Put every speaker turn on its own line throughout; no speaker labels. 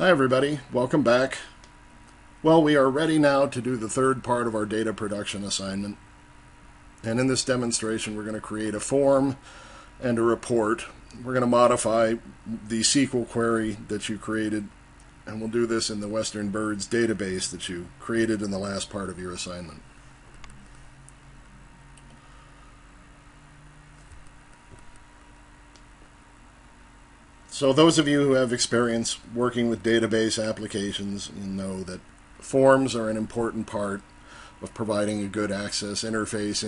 Hi everybody, welcome back. Well, we are ready now to do the third part of our data production assignment. And in this demonstration we're going to create a form and a report. We're going to modify the SQL query that you created, and we'll do this in the Western Birds database that you created in the last part of your assignment. So those of you who have experience working with database applications, you know that forms are an important part of providing a good access interface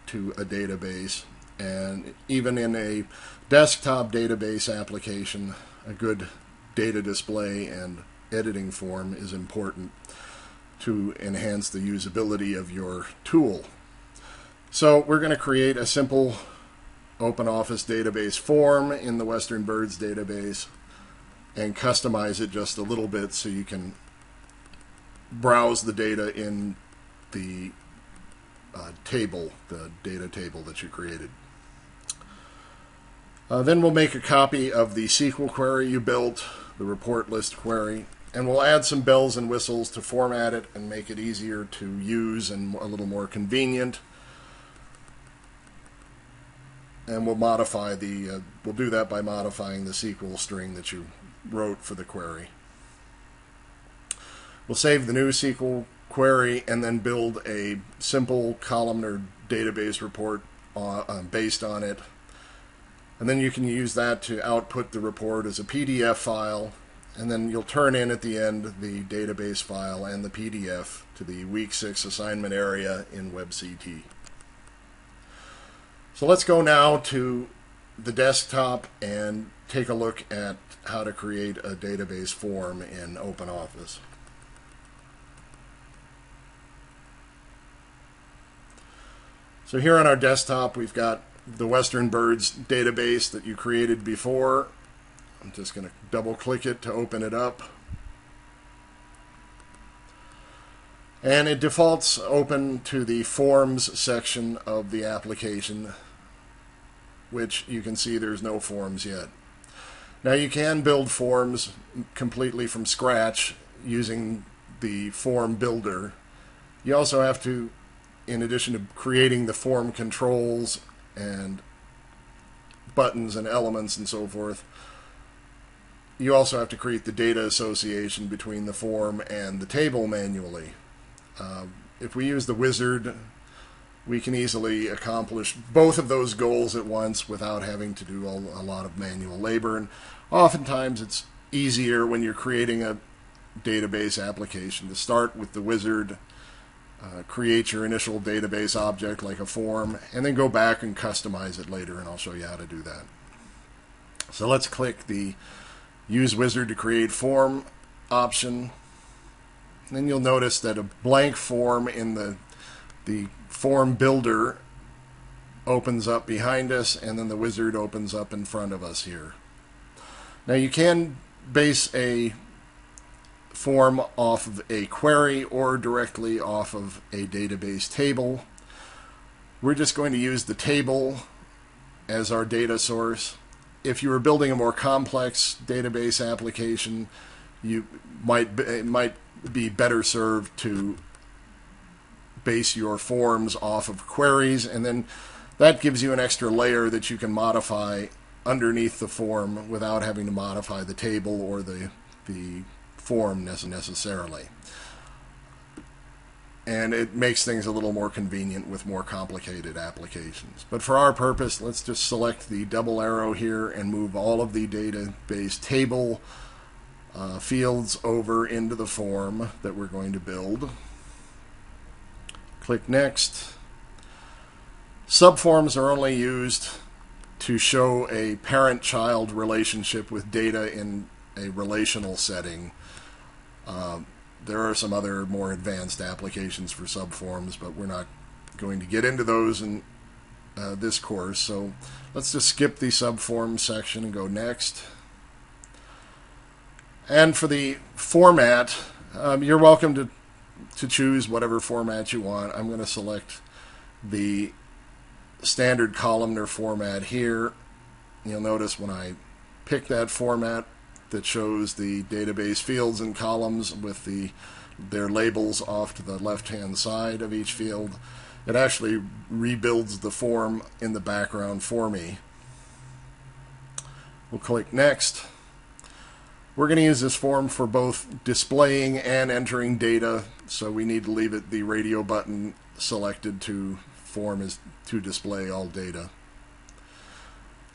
to a database. And even in a desktop database application, a good data display and editing form is important to enhance the usability of your tool. So we're going to create a simple OpenOffice database form in the Western Birds database and customize it just a little bit so you can browse the data in the table, the data table that you created. Then we'll make a copy of the SQL query you built, the report list query, and we'll add some bells and whistles to format it and make it easier to use and a little more convenient. And we'll modify we'll do that by modifying the SQL string that you wrote for the query. We'll save the new SQL query and then build a simple columnar database report based on it. And then you can use that to output the report as a PDF file, and then you'll turn in at the end the database file and the PDF to the Week 6 assignment area in WebCT. So let's go now to the desktop and take a look at how to create a database form in OpenOffice. So here on our desktop we've got the Western Birds database that you created before. I'm just going to double click it to open it up. And it defaults open to the Forms section of the application, which you can see there's no forms yet. Now you can build forms completely from scratch using the form builder. You also have to, in addition to creating the form controls and buttons and elements and so forth, you also have to create the data association between the form and the table manually. If we use the wizard, we can easily accomplish both of those goals at once without having to do a lot of manual labor. And oftentimes it's easier when you're creating a database application to start with the wizard, create your initial database object like a form, and then go back and customize it later, and I'll show you how to do that. So let's click the Use Wizard to Create Form option. And then you'll notice that a blank form in the form builder opens up behind us, and then the wizard opens up in front of us here. Now you can base a form off of a query or directly off of a database table. We're just going to use the table as our data source. If you were building a more complex database application, it might be better served to base your forms off of queries, and then that gives you an extra layer that you can modify underneath the form without having to modify the table or the form necessarily. And it makes things a little more convenient with more complicated applications. But for our purpose, let's just select the double arrow here and move all of the database table fields over into the form that we're going to build. Click Next. Subforms are only used to show a parent-child relationship with data in a relational setting. There are some other more advanced applications for subforms, but we're not going to get into those in this course. So let's just skip the subform section and go Next. And for the format, you're welcome to choose whatever format you want. I'm going to select the standard columnar format here. You'll notice when I pick that format, that shows the database fields and columns with their labels off to the left-hand side of each field. It actually rebuilds the form in the background for me. We'll click Next. We're going to use this form for both displaying and entering data, so we need to leave it the radio button selected to form is to display all data.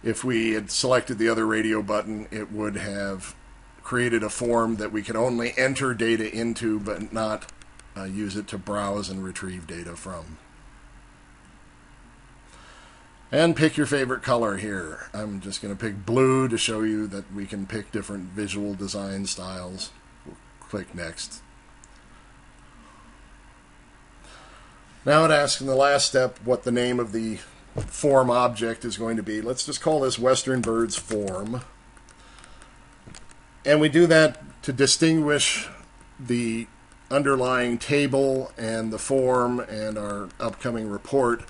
If we had selected the other radio button, it would have created a form that we could only enter data into but not use it to browse and retrieve data from. And pick your favorite color here. I'm just going to pick blue to show you that we can pick different visual design styles. We'll click Next. Now it asks in the last step what the name of the form object is going to be. Let's just call this Western Birds form. And we do that to distinguish the underlying table and the form and our upcoming report,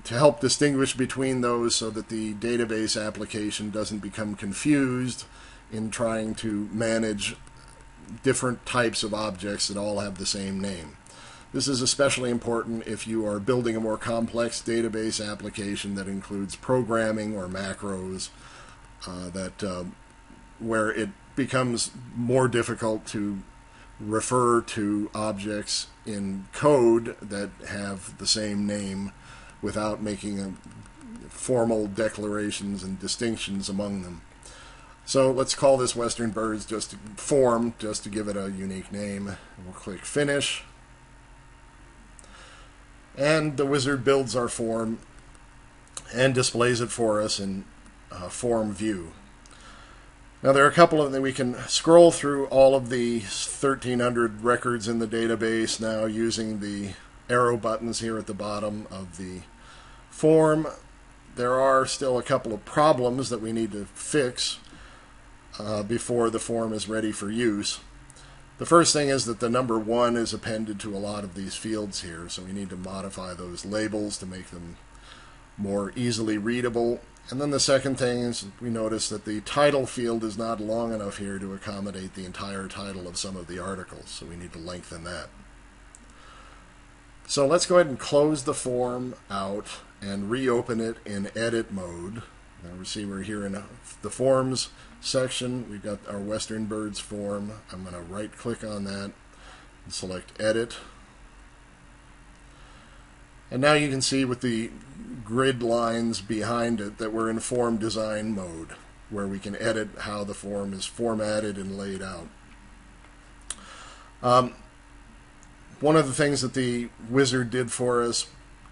to help distinguish between those so that the database application doesn't become confused in trying to manage different types of objects that all have the same name. This is especially important if you are building a more complex database application that includes programming or macros, where it becomes more difficult to refer to objects in code that have the same name without making formal declarations and distinctions among them. So let's call this Western Birds form just to give it a unique name. We'll click Finish. And the wizard builds our form and displays it for us in form view. Now there are a couple of them. We can scroll through all of the 1,300 records in the database now using the arrow buttons here at the bottom of the form. There are still a couple of problems that we need to fix before the form is ready for use. The first thing is that the number 1 is appended to a lot of these fields here, so we need to modify those labels to make them more easily readable. And then the second thing is we notice that the title field is not long enough here to accommodate the entire title of some of the articles, so we need to lengthen that. So let's go ahead and close the form out and reopen it in edit mode. Now we see we're here in the forms section. We've got our Western Birds form. I'm going to right click on that and select edit. And now you can see with the grid lines behind it that we're in form design mode, where we can edit how the form is formatted and laid out. One of the things that the wizard did for us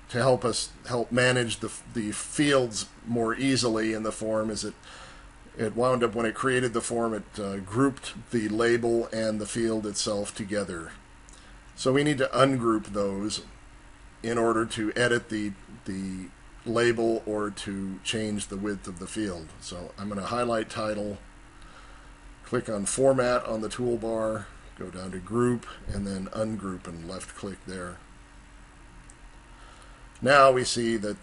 to help manage the fields more easily in the form is it wound up, when it created the form, it grouped the label and the field itself together. So we need to ungroup those in order to edit the label or to change the width of the field. So I'm going to highlight title, click on Format on the toolbar, go down to Group, and then Ungroup and left click there. Now we see that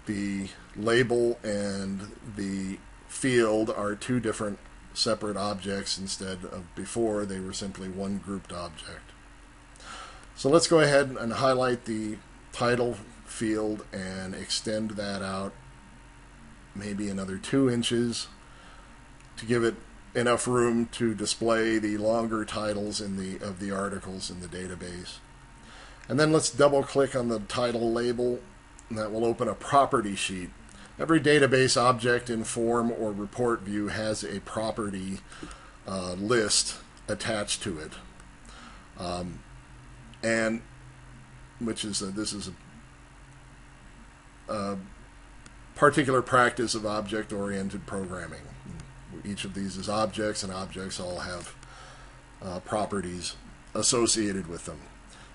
the label and the field are two different separate objects instead of before they were simply one grouped object. So let's go ahead and highlight the title field and extend that out maybe another 2 inches to give it enough room to display the longer titles of the articles in the database. And then let's double click on the title label, and that will open a property sheet. Every database object in form or report view has a property list attached to it, and this is a particular practice of object-oriented programming. Each of these is objects, and objects all have properties associated with them.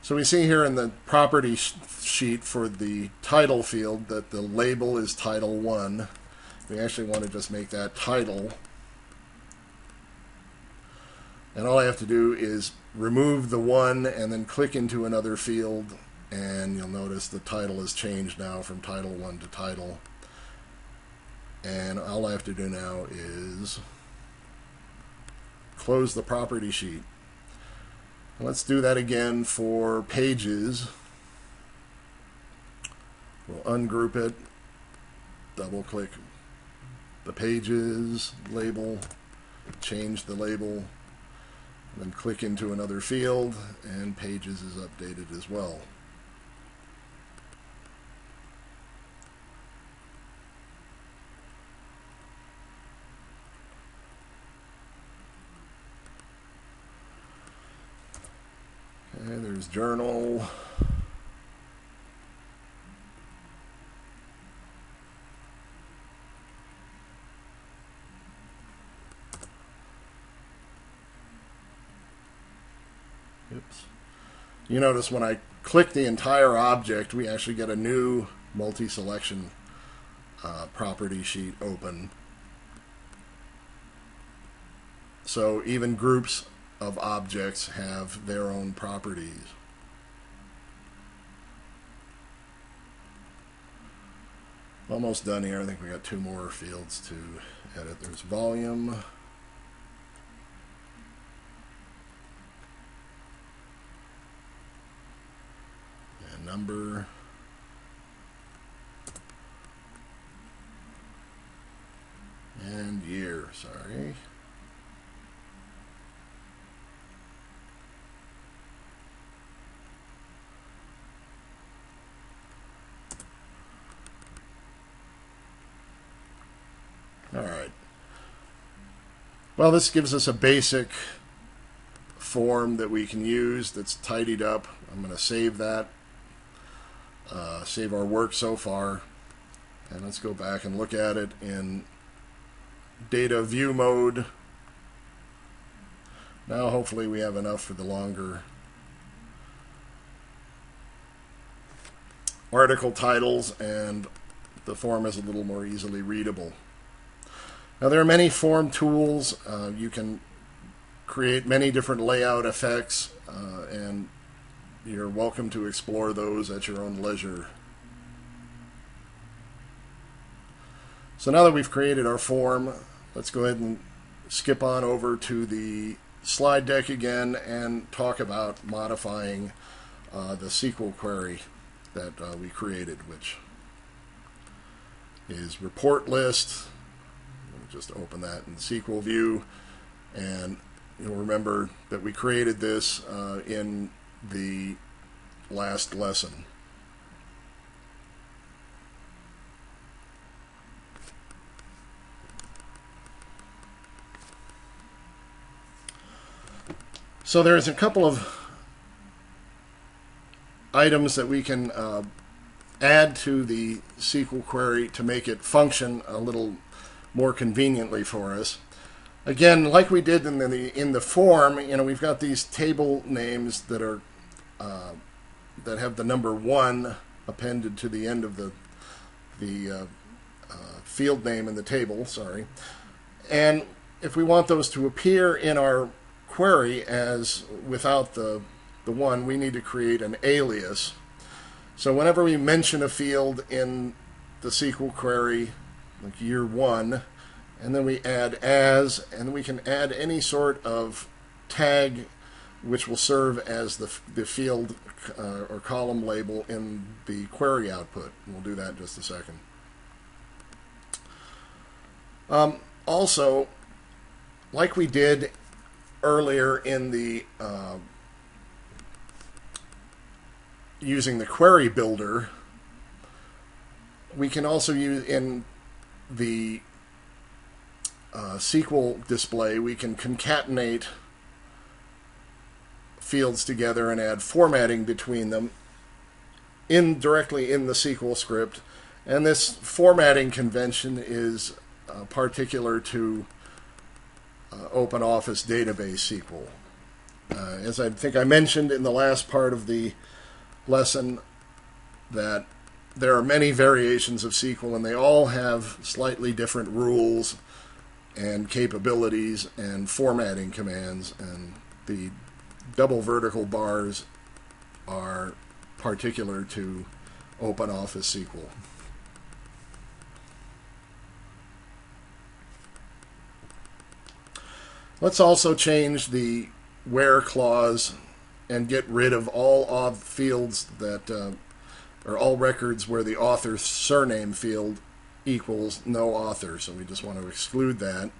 So we see here in the property sheet for the title field that the label is title 1. We actually want to just make that title. And all I have to do is remove the 1 and then click into another field, and you'll notice the title has changed now from title 1 to title. And all I have to do now is close the property sheet. Let's do that again for pages. We'll ungroup it, double click the pages label, change the label, then click into another field, and pages is updated as well. Okay, there's journal. Oops. You notice when I click the entire object, we actually get a new multi-selection property sheet open. So even groups of objects have their own properties. Almost done here. I think we got 2 more fields to edit. There's volume. And number. And year, sorry. All right. Well, this gives us a basic form that we can use that's tidied up. I'm going to save that, save our work so far, and let's go back and look at it in data view mode. Now hopefully we have enough for the longer article titles, and the form is a little more easily readable. Now there are many form tools. You can create many different layout effects, and you're welcome to explore those at your own leisure. So now that we've created our form, let's go ahead and skip on over to the slide deck again and talk about modifying the SQL query that we created, which is report list. Just open that in SQL view, and you'll remember that we created this in the last lesson. So there's a couple of items that we can add to the SQL query to make it function a little more conveniently for us. Again, like we did in the form, we've got these table names that are that have the number 1 appended to the end of the field name in the table. Sorry, and if we want those to appear in our query as without the 1, we need to create an alias. So whenever we mention a field in the SQL query, like year 1, and then we add as, and we can add any sort of tag which will serve as the field or column label in the query output. We'll do that in just a second. Also, like we did earlier in the using the query builder, we can also use in the SQL display, we can concatenate fields together and add formatting between them directly in the SQL script. And this formatting convention is particular to OpenOffice database SQL. As I think I mentioned in the last part of the lesson, that there are many variations of SQL, and they all have slightly different rules and capabilities and formatting commands, and the double vertical bars are particular to OpenOffice SQL. Let's also change the where clause and get rid of all auth fields that, or all records where the author surname field equals no author. So we just want to exclude that.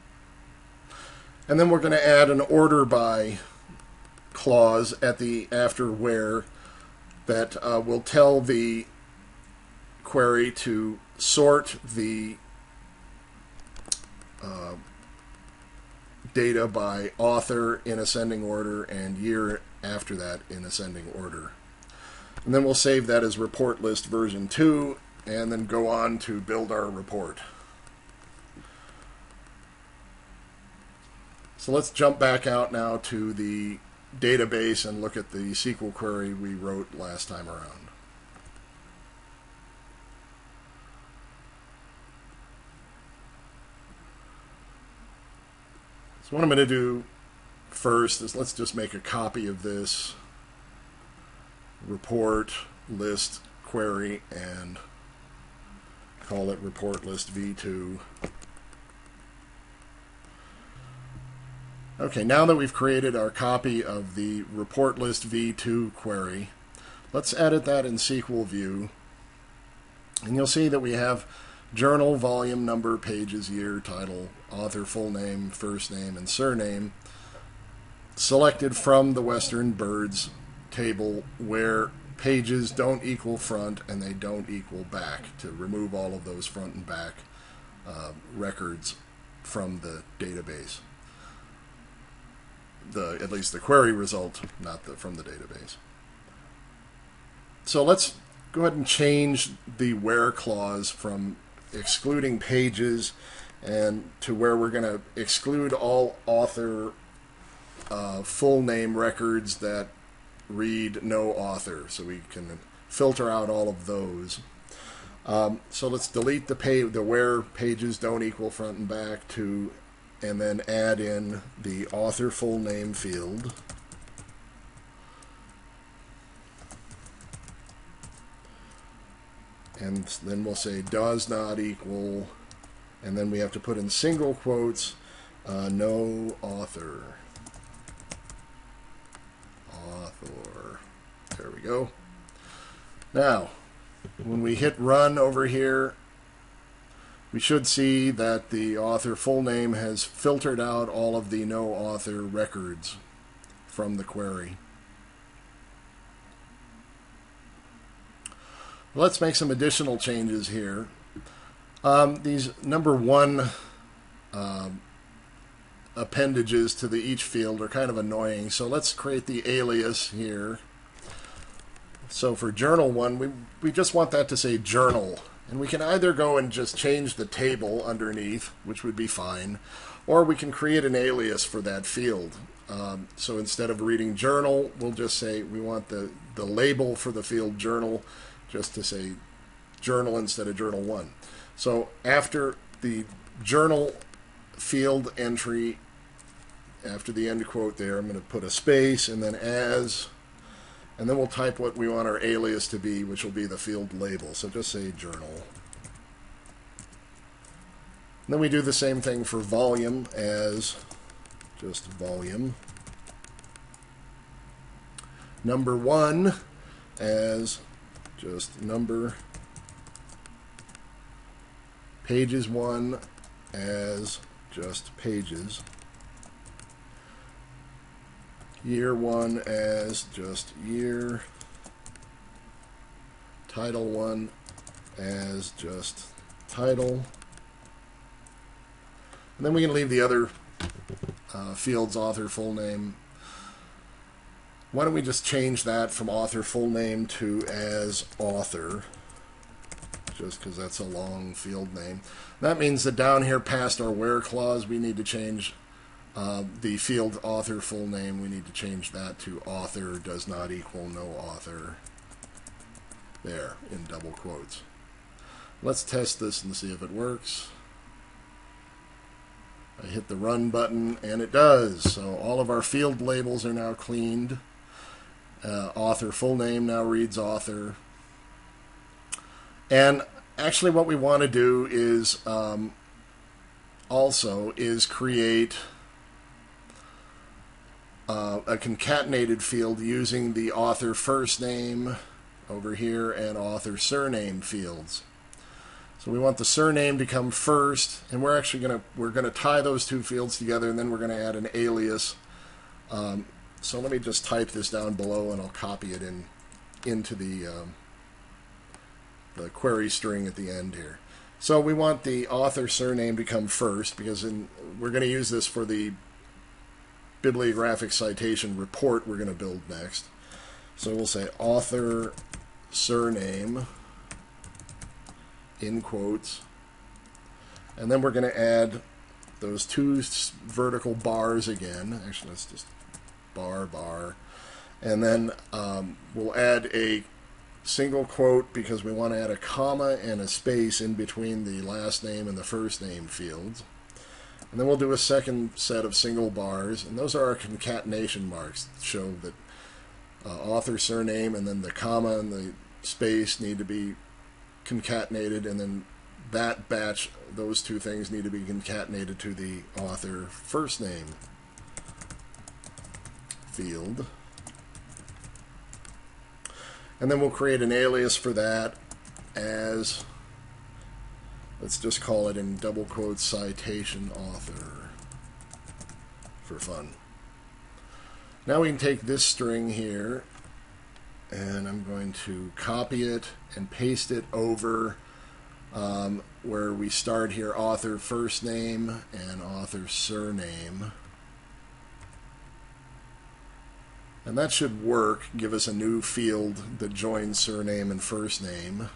And then we're going to add an order by clause at the after where that will tell the query to sort the data by author in ascending order and year after that in ascending order. And then we'll save that as report list version 2 and then go on to build our report. So let's jump back out now to the database and look at the SQL query we wrote last time around. So what I'm going to do first is let's just make a copy of this report list query and call it report list v2. Okay, now that we've created our copy of the report list v2 query, let's edit that in SQL view. And you'll see that we have journal, volume, number, pages, year, title, author, full name, first name, and surname selected from the Western Birds table where pages don't equal front and they don't equal back, to remove all of those front and back records from the database. At least the query result, not from the database. So let's go ahead and change the where clause from excluding pages and to where we're going to exclude all author full name records that read no author, so we can filter out all of those. So let's delete the where pages don't equal front and back to, and then add in the author full name field. And then we'll say does not equal, and then we have to put in single quotes, no author. Author. There we go. Now, when we hit run over here, we should see that the author full name has filtered out all of the no author records from the query. Let's make some additional changes here. These number 1 appendages to each field are kind of annoying, so let's create the alias here. So for journal 1, we just want that to say journal. And we can either go and just change the table underneath, which would be fine, or we can create an alias for that field. So instead of reading journal, we'll just say we want the label for the field journal just to say journal instead of journal 1. So after the journal field entry, after the end quote there, I'm going to put a space and then as, and then we'll type what we want our alias to be, which will be the field label. So just say journal. And then we do the same thing for volume as just volume. Number 1 as just number. Pages 1 as just pages. Year 1 as just year. Title 1 as just title. And then we can leave the other fields, author, full name. Why don't we just change that from author full name to as author, just because that's a long field name. That means that down here past our where clause, we need to change the field author full name. We need to change that to author does not equal no author, there, in double quotes. Let's test this and see if it works. I hit the run button and it does. So all of our field labels are now cleaned. Author full name now reads author. And actually what we want to do is also create a concatenated field using the author first name over here and author surname fields. So we want the surname to come first, and we're gonna tie those two fields together, and then we're gonna add an alias. So let me just type this down below, and I'll copy it into the query string at the end here. So we want the author surname to come first, because we're going to use this for the bibliographic citation report we're going to build next. So we'll say author surname in quotes, and then we're going to add those two vertical bars again. Actually, let's just bar, and then we'll add a single quote because we want to add a comma and a space in between the last name and the first name fields. And then we'll do a second set of single bars, and those are our concatenation marks to show that author surname and then the comma and the space need to be concatenated, and then that batch, those two things need to be concatenated to the author first name field. And then we'll create an alias for that as, let's just call it in double quotes, citation author, for fun. Now we can take this string here, and I'm going to copy it and paste it over where we start here, author first name and author surname. And that should work, give us a new field that joins surname and first name.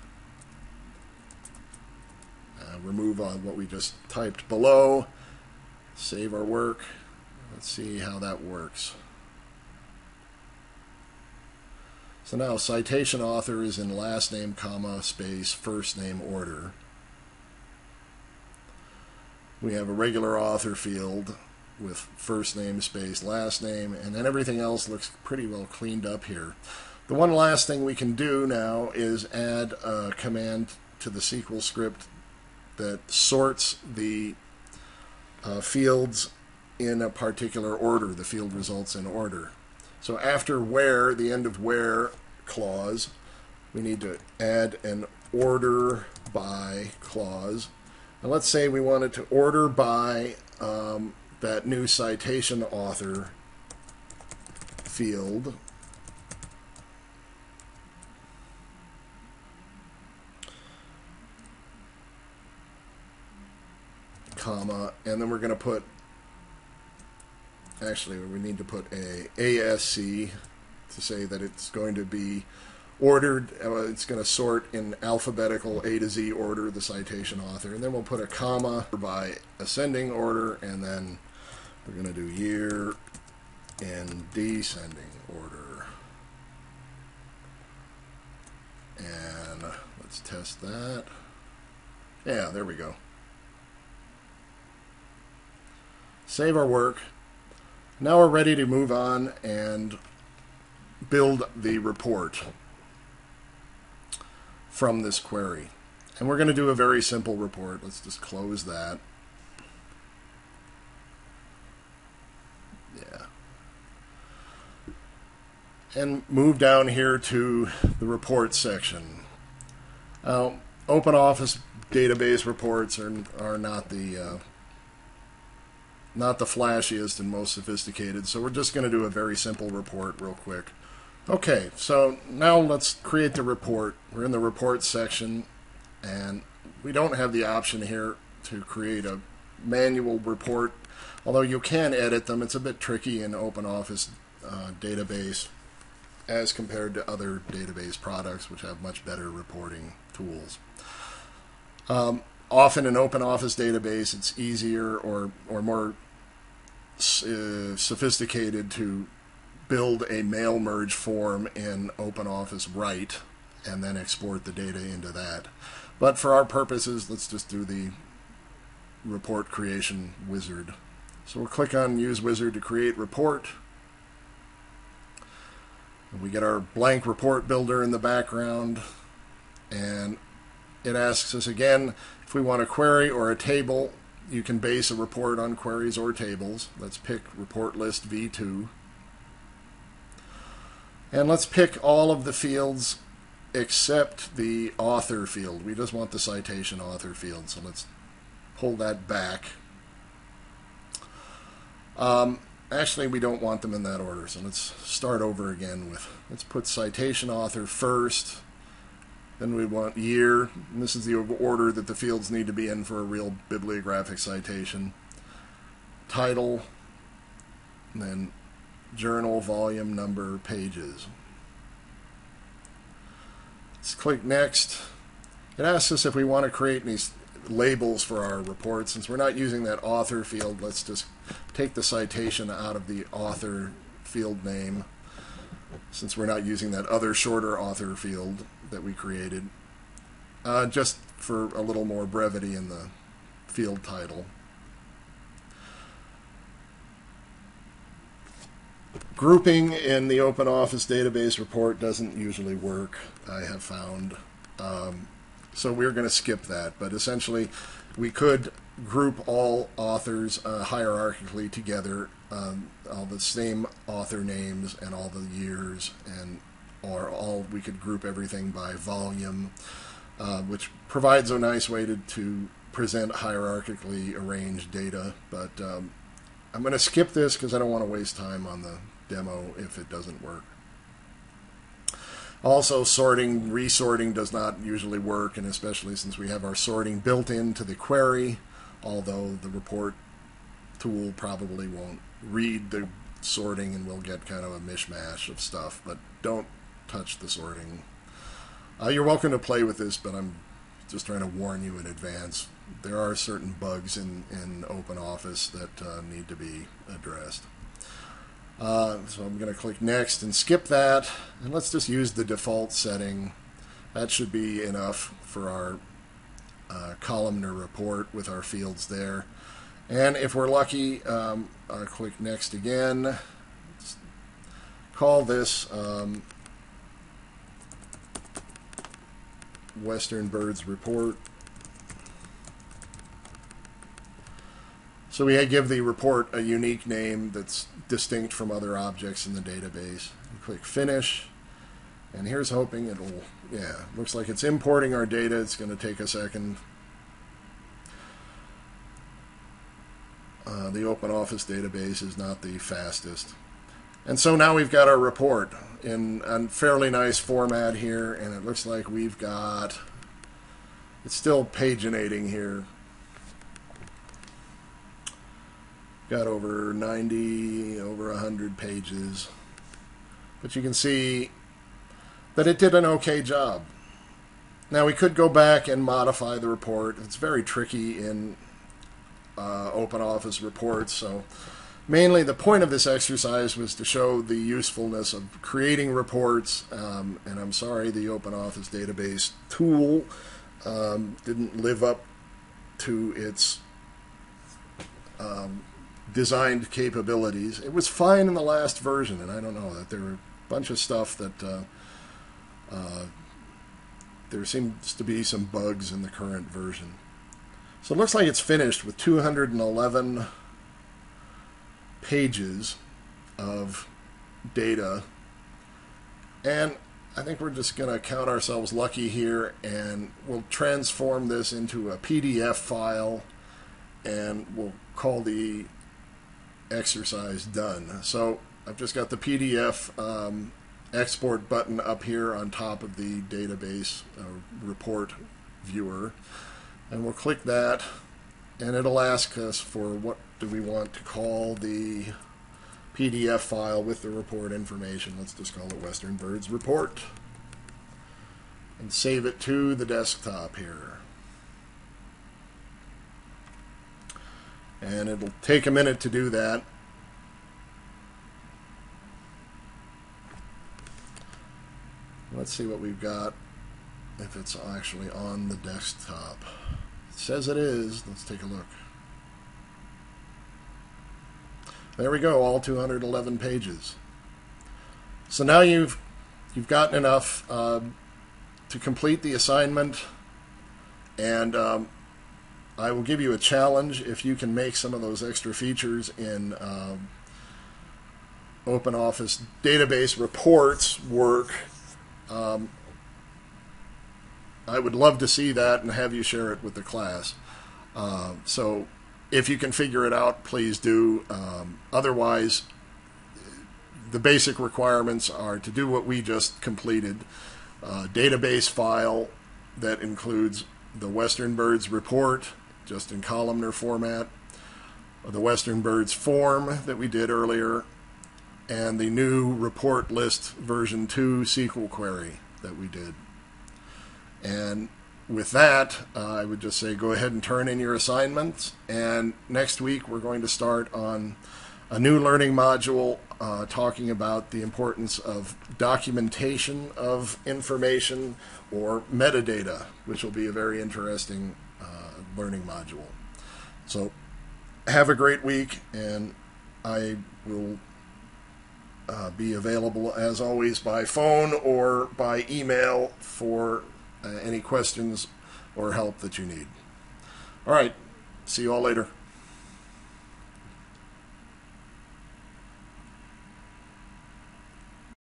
Remove what we just typed below. Save our work. Let's see how that works. So now citation author is in last name, comma, space, first name order. We have a regular author field with first name, space, last name, and then everything else looks pretty well cleaned up here. The one last thing we can do now is add a command to the SQL script that sorts the fields in a particular order, the field results in order. So after where, the end of where clause, we need to add an order by clause. And let's say we wanted to order by that new citation author field. Comma, and then we're going to put, actually we need to put a ASC to say that it's going to be ordered, it's going to sort in alphabetical A to Z order the citation author, and then we'll put a comma by ascending order, and then we're going to do year in descending order. And let's test that. Yeah, there we go. Save our work. Now we're ready to move on and build the report from this query. And we're going to do a very simple report. Let's just close that. Yeah. And move down here to the report section. OpenOffice database reports are not the flashiest and most sophisticated, so we're just going to do a very simple report real quick. Okay, so now let's create the report. We're in the report section, and we don't have the option here to create a manual report, although you can edit them. It's a bit tricky in OpenOffice database as compared to other database products which have much better reporting tools. Often in OpenOffice database, it's easier or more sophisticated to build a mail merge form in OpenOffice Write and then export the data into that. But for our purposes, let's just do the report creation wizard. So we'll click on Use Wizard to create report. And we get our blank report builder in the background, and it asks us again if we want a query or a table. You can base a report on queries or tables. Let's pick report list v2. And let's pick all of the fields except the author field. We just want the citation author field, so let's pull that back. Actually, we don't want them in that order, so let's start over again with, let's put citation author first, then we want year, and this is the order that the fields need to be in for a real bibliographic citation, title, and then journal, volume, number, pages. Let's click next. It asks us if we want to create these labels for our report. Since we're not using that author field, let's just take the citation out of the author field name, since we're not using that other shorter author field that we created, just for a little more brevity in the field title. Grouping in the OpenOffice database report doesn't usually work, I have found. So we're going to skip that. But essentially, we could group all authors hierarchically together, all the same author names and all the years, or we could group everything by volume, which provides a nice way to present hierarchically arranged data. But I'm going to skip this because I don't want to waste time on the demo if it doesn't work. Also, sorting, resorting does not usually work, and especially since we have our sorting built into the query, although the report tool probably won't read the sorting and we'll get kind of a mishmash of stuff, but don't touch the sorting. You're welcome to play with this, but I'm just trying to warn you in advance. There are certain bugs in OpenOffice that need to be addressed. So I'm going to click next and skip that, and let's just use the default setting. That should be enough for our columnar report with our fields there. And if we're lucky, I'll click next again. Let's call this Western Birds Report. So we give the report a unique name that's distinct from other objects in the database. We click Finish, and here's hoping it'll, looks like it's importing our data. It's going to take a second. The OpenOffice database is not the fastest. And so now we've got our report in a fairly nice format here, and it looks like we've got, it's still paginating here. Got over 90, over 100 pages. But you can see that it did an okay job. Now we could go back and modify the report. It's very tricky in OpenOffice reports. So mainly the point of this exercise was to show the usefulness of creating reports. And I'm sorry the OpenOffice database tool didn't live up to its designed capabilities. It was fine in the last version, and I don't know, that there were a bunch of stuff that there seems to be some bugs in the current version. So it looks like it's finished with 211 pages of data, and I think we're just going to count ourselves lucky here, and we'll transform this into a PDF file, and we'll call the exercise done. So I've just got the PDF export button up here on top of the database report viewer, and we'll click that, and it'll ask us for what do we want to call the PDF file with the report information. Let's just call it Western Birds Report and save it to the desktop here. And it'll take a minute to do that. Let's see what we've got, if it's actually on the desktop. It says it is. Let's take a look. There we go, all 211 pages. So now you've gotten enough to complete the assignment, and I will give you a challenge if you can make some of those extra features in OpenOffice database reports work. I would love to see that and have you share it with the class. So if you can figure it out, please do. Otherwise, the basic requirements are to do what we just completed. Database file that includes the Western Birds report, just in columnar format, the Western Birds form that we did earlier, and the new report list version 2 SQL query that we did. And with that, I would just say go ahead and turn in your assignments. And next week we're going to start on a new learning module talking about the importance of documentation of information, or metadata, which will be a very interesting learning module. So have a great week, and I will be available as always by phone or by email for any questions or help that you need. All right, see you all later.